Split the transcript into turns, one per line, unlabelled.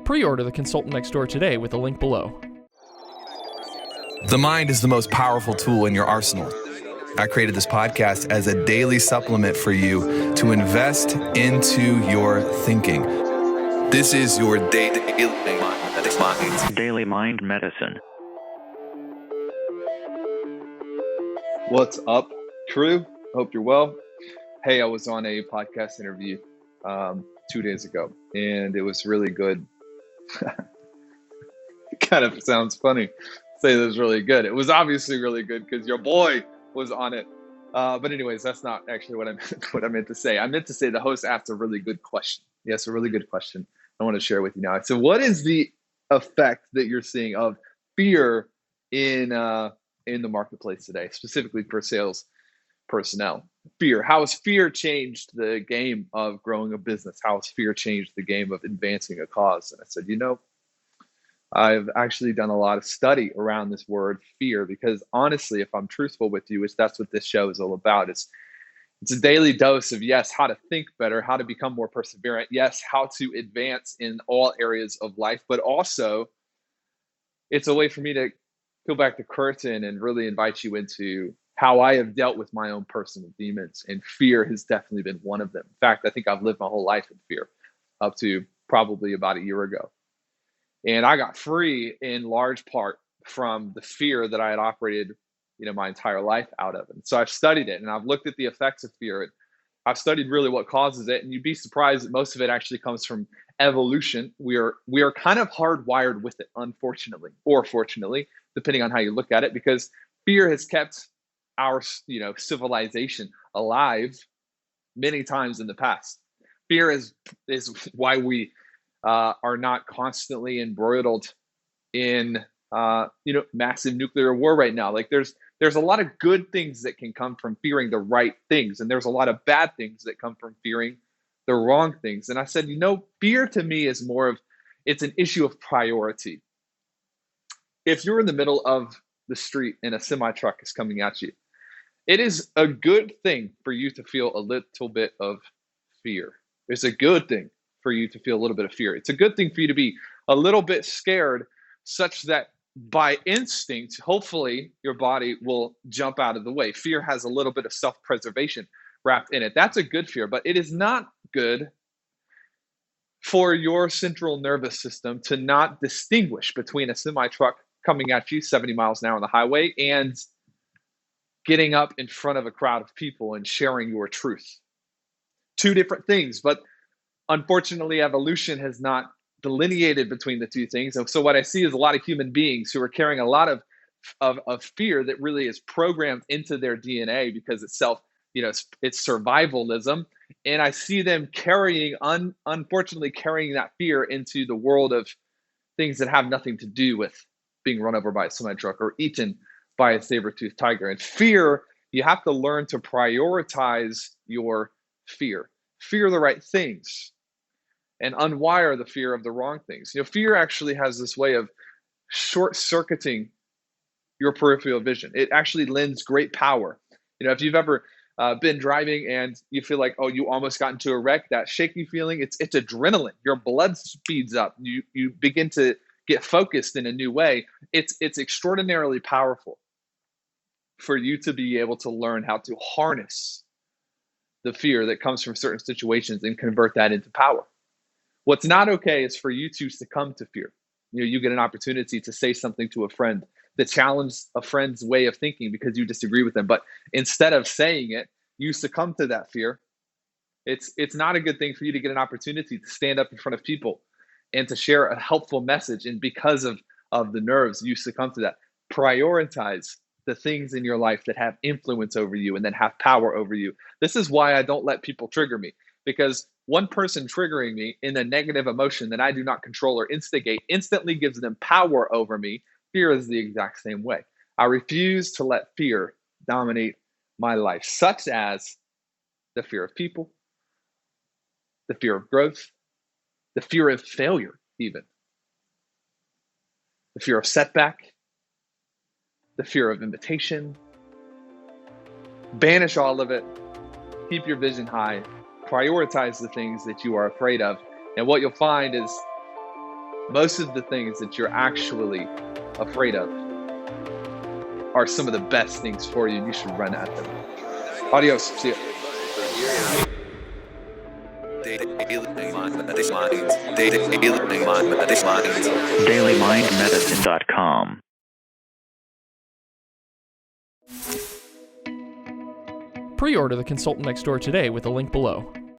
Pre-order The Consultant Next Door today with the link below.
The mind is the most powerful tool in your arsenal. I created this podcast as a daily supplement for you to invest into your thinking. This is your
daily mind medicine.
What's up, crew? Hope you're well. Hey, I was on a podcast interview 2 days ago, and it was really good. It kind of sounds funny to say it was really good. It was obviously really good because your boy was on it. But anyways, that's not actually what I meant to say. I meant to say the host asked a really good question. Yes, a really good question I want to share with you now. So what is the effect that you're seeing of fear in the marketplace today, specifically for sales personnel? Fear. How has fear changed the game of growing a business? How has fear changed the game of advancing a cause? And I said, I've actually done a lot of study around this word fear, because honestly, if I'm truthful with you, that's what this show is all about. It's a daily dose of, yes, how to think better, how to become more perseverant, yes, how to advance in all areas of life, but also it's a way for me to peel back the curtain and really invite you into how I have dealt with my own personal demons. And fear has definitely been one of them. In fact, I think I've lived my whole life in fear up to probably about a year ago. And I got free in large part from the fear that I had operated, my entire life out of. And so I've studied it, and I've looked at the effects of fear. And I've studied really what causes it. And you'd be surprised that most of it actually comes from evolution. We are kind of hardwired with it, unfortunately, or fortunately, depending on how you look at it, because fear has kept our, civilization alive many times in the past. Fear is why we are not constantly embroiled in massive nuclear war right now. Like there's a lot of good things that can come from fearing the right things, and there's a lot of bad things that come from fearing the wrong things. And I said, fear to me is it's an issue of priority. If you're in the middle of the street and a semi truck is coming at you, it is a good thing for you to feel a little bit of fear. It's a good thing for you to feel a little bit of fear. It's a good thing for you to be a little bit scared, such that by instinct, hopefully your body will jump out of the way. Fear has a little bit of self-preservation wrapped in it. That's a good fear, but it is not good for your central nervous system to not distinguish between a semi-truck coming at you 70 miles an hour on the highway and getting up in front of a crowd of people and sharing your truth. Two different things, but unfortunately, evolution has not delineated between the two things. And so what I see is a lot of human beings who are carrying a lot of fear that really is programmed into their DNA because it's it's survivalism. And I see them unfortunately carrying that fear into the world of things that have nothing to do with being run over by a semi-truck or eaten by a saber-toothed tiger. And fear, you have to learn to prioritize your fear. Fear the right things and unwire the fear of the wrong things. Fear actually has this way of short-circuiting your peripheral vision. It actually lends great power. If you've ever been driving and you feel like, you almost got into a wreck, that shaky feeling, it's adrenaline. Your blood speeds up. You begin to get focused in a new way. It's extraordinarily powerful for you to be able to learn how to harness the fear that comes from certain situations and convert that into power. What's not okay is for you to succumb to fear. You get an opportunity to say something to a friend that challenges a friend's way of thinking because you disagree with them. But instead of saying it, you succumb to that fear. It's not a good thing for you to get an opportunity to stand up in front of people and to share a helpful message. And because of the nerves, you succumb to that. Prioritize the things in your life that have influence over you and then have power over you. This is why I don't let people trigger me, because one person triggering me in a negative emotion that I do not control or instigate instantly gives them power over me. Fear is the exact same way. I refuse to let fear dominate my life, such as the fear of people, the fear of growth, the fear of failure, even the fear of setback, the fear of invitation. Banish all of it. Keep your vision high. Prioritize the things that you are afraid of. And what you'll find is most of the things that you're actually afraid of are some of the best things for you. You should run at them. Adios. See ya.
DailyMindMedicine.com.
Pre-order The Consultant Next Door today with the link below.